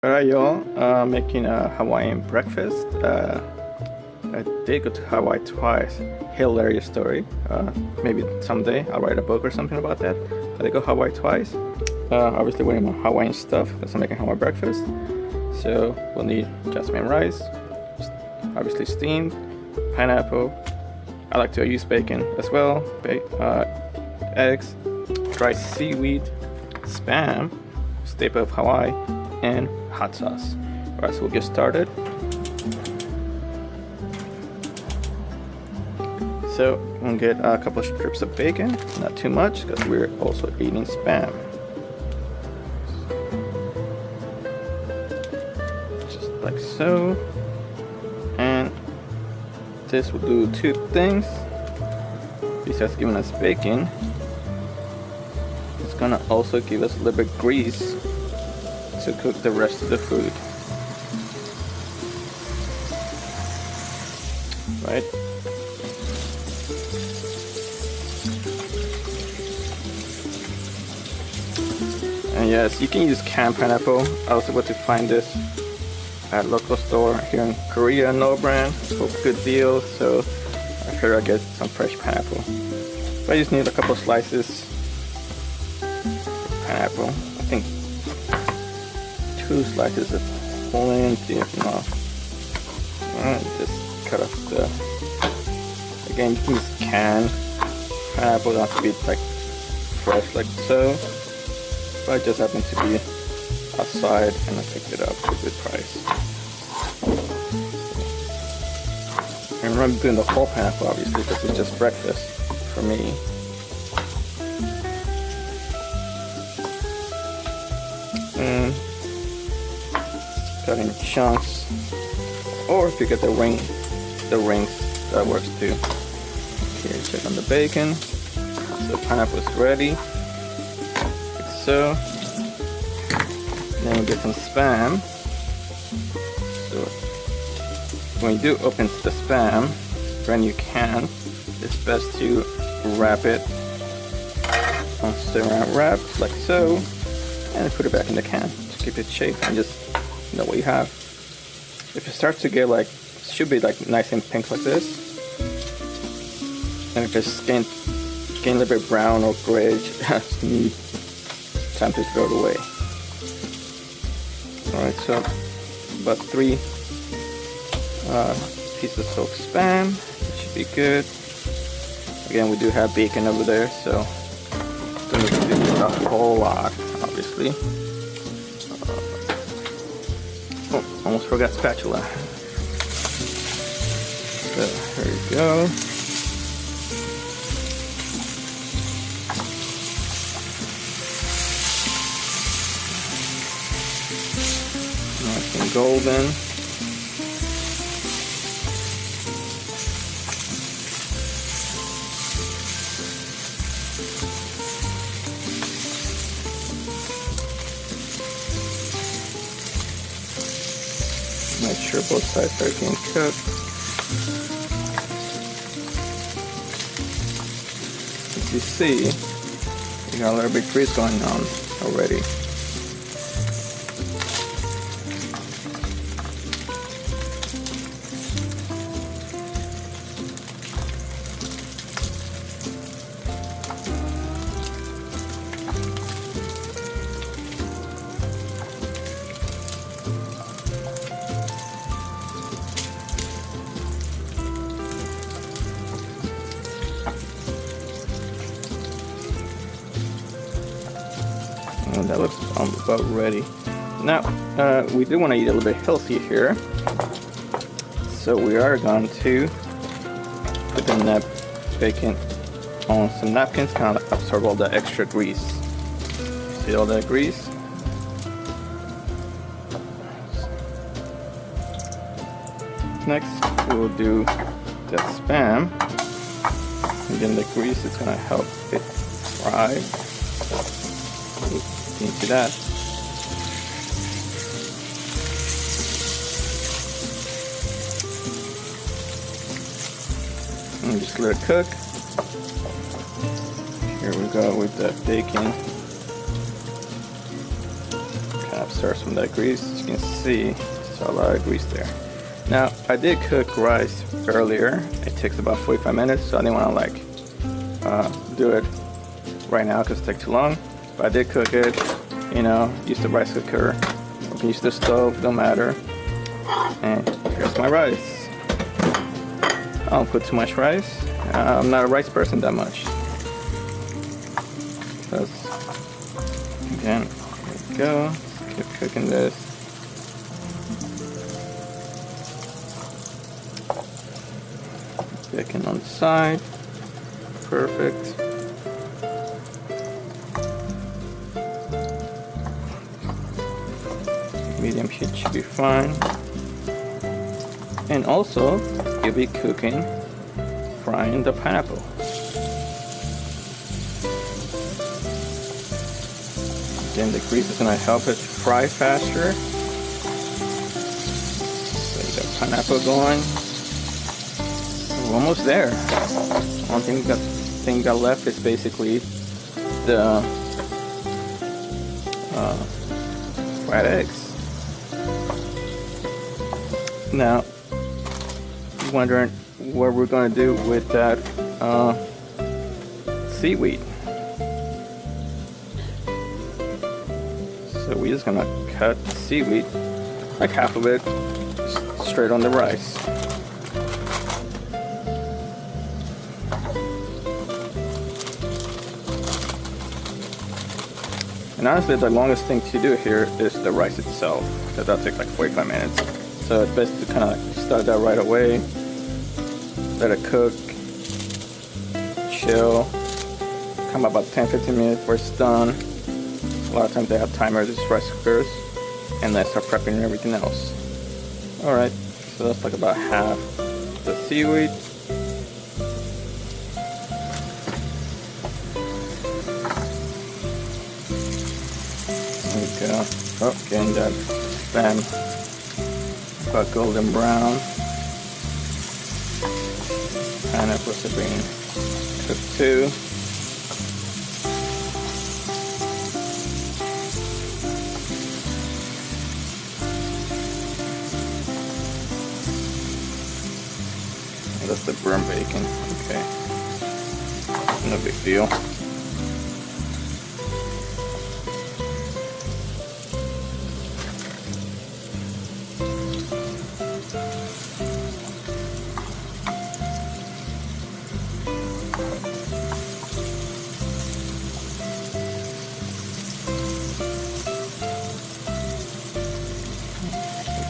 Alright y'all, making a Hawaiian breakfast. I did go to Hawaii twice. Hilarious story. Maybe someday I'll write a book or something about that. I did go Hawaii twice. Obviously we're my Hawaiian stuff because I'm making Hawaiian breakfast. So we'll need jasmine rice, obviously steamed, pineapple. I like to use bacon as well, eggs, dried seaweed, spam, staple of Hawaii, and hot sauce. Alright, so we'll get started. So we'll get a couple of strips of bacon, not too much because we're also eating spam. Just like so. And this will do two things. Besides giving us bacon, it's gonna also give us a little bit grease to cook the rest of the food. Right? And yes, you can use canned pineapple. I was able to find this at a local store here in Korea, no brand, for good deal, so I figured I'd get some fresh pineapple. So I just need a couple slices of pineapple. I think 2 slices of plenty enough. And just cut off the, again, you can use canned pineapple, don't have to be like fresh like so, but I just happened to be outside and I picked it up for a good price. And remember doing the whole pineapple obviously because it's just breakfast for me. And cut in chunks, or if you get the rings, that works too. Okay, check on the bacon. So the pineapple is ready, like so. Then we'll get some spam. So when you do open the spam, when you can, it's best to wrap it on saran wrap like so, and put it back in the can to keep it shape and just know what you have. If it starts to get like, it should be like nice and pink like this, and if it's getting a little bit brown or grayish, just need time to throw it away. Alright, so about 3 pieces of soaked spam. It should be good. Again, we do have bacon over there, so don't need to do a whole lot, obviously. Oh, almost forgot spatula. So here we go. Nice and golden. Make sure both sides are getting cooked. As you see, we got a little bit of grease going on already. That looks about ready. Now, we do want to eat a little bit healthy here, so we are going to put the bacon on some napkins, kind of absorb all the extra grease. See all that grease? Next, we'll do the spam. Again, the grease is going to help it fry. Into that. And just let it cook. Here we go with the bacon. absorb some of that grease. As you can see, there's a lot of grease there. Now, I did cook rice earlier. It takes about 45 minutes, so I didn't want to like do it right now because it takes too long. But I did cook it, you know, use the rice cooker. You can use the stove, don't matter. And here's my rice. I don't put too much rice. I'm not a rice person that much. Again, there we go. Keep cooking this. Bacon on the side. Perfect. Medium heat should be fine. And also, you'll be cooking, frying the pineapple. Again, the grease is going to help it fry faster. So you got pineapple going. We're almost there. One thing got left is basically the fried eggs. Now, you're wondering what we're going to do with that seaweed. So we're just going to cut the seaweed, like half of it, straight on the rice. And honestly, the longest thing to do here is the rice itself, because that'll take like 45 minutes. So it's best to kind of like start that right away, let it cook, chill, come about 10-15 minutes before it's done. A lot of times they have timers, these rice cookers, and then start prepping everything else. Alright, so that's like about half the seaweed. There we go. Oh, getting that spam about golden brown. Pineapples are being cooked too. And that's the burnt bacon. Okay. No big deal.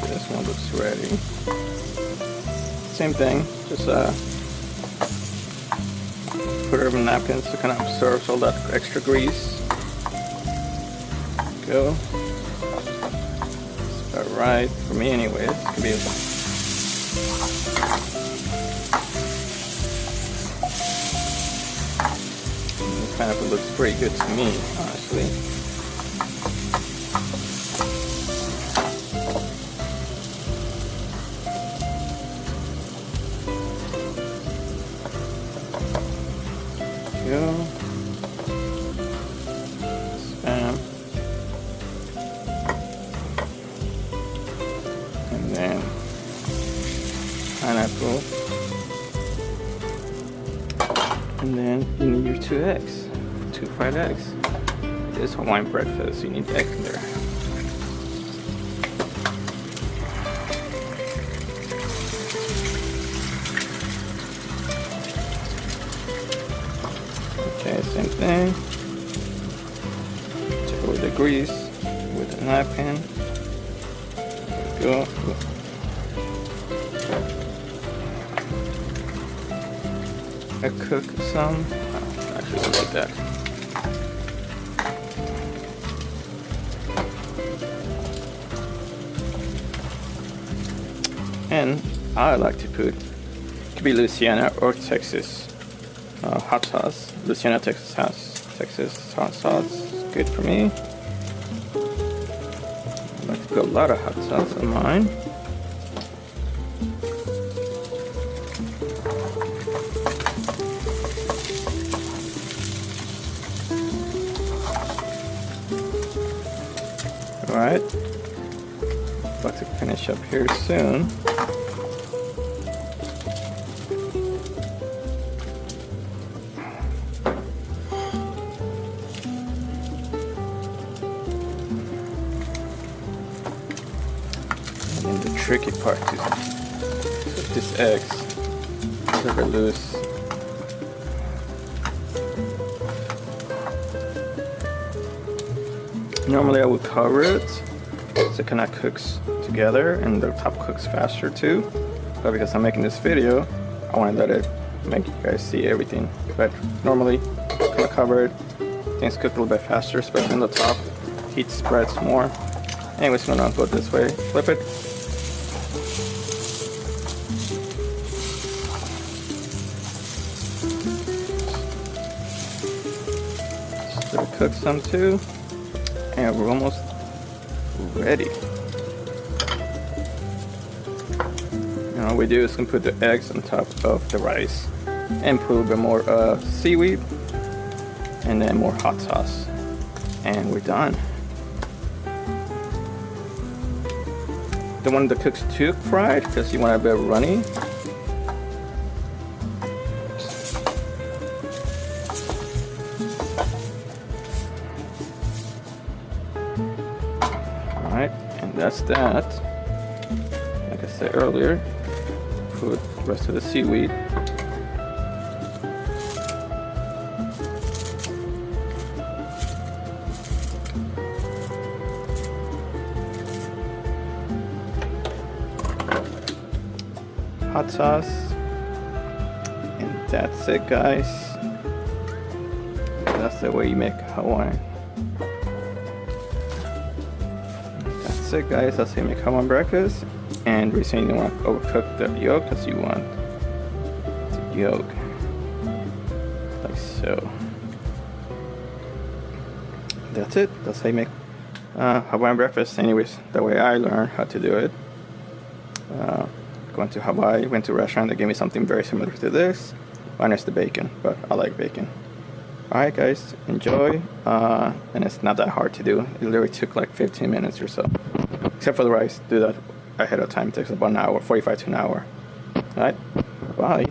This one looks ready. Same thing, just put it over napkins to kind of absorb all that extra grease. Go. It's about right for me, anyways. It could be. This pineapple looks pretty good to me, honestly. Go. Spam. And then pineapple. And then you need your 2 eggs. 2 fried eggs. It is Hawaiian breakfast, so you need eggs in there. Okay, same thing. Take away the grease with a napkin. There we go. I cook some. Oh, actually, look at that. And I like to put, could be Louisiana or Texas hot sauce. Louisiana, Texas hot sauce. Good for me. I like to put a lot of hot sauce on mine. Alright. About to finish up here soon. And then the tricky part is put these eggs super loose. Normally I would cover it so it kind of cooks together and the top cooks faster too. But because I'm making this video, I want to let it make you guys see everything. But normally, kind of cover it, things cook a little bit faster, especially on the top. Heat spreads more. Anyways, I'm gonna go this way. Flip it. Just let it cook some too. And we're almost ready. Now what we do is we put the eggs on top of the rice and put a little bit more seaweed and then more hot sauce. And we're done. Don't want the cooks too fried because you want it a bit runny. Alright, and that's that. Like I said earlier, put the rest of the seaweed. Hot sauce. And that's it, guys. That's the way you make Hawaiian. That's it, guys. That's how you make Hawaiian breakfast. And we're saying you don't want to overcook the yolk because you want the yolk like so. That's it. That's how you make Hawaiian breakfast. Anyways, the way I learned how to do it. Going to Hawaii, went to a restaurant that gave me something very similar to this. Minus the bacon, but I like bacon. Alright guys, enjoy. And it's not that hard to do. It literally took like 15 minutes or so. Except for the rice, do that ahead of time. It takes about an hour, 45 to an hour. Alright, bye.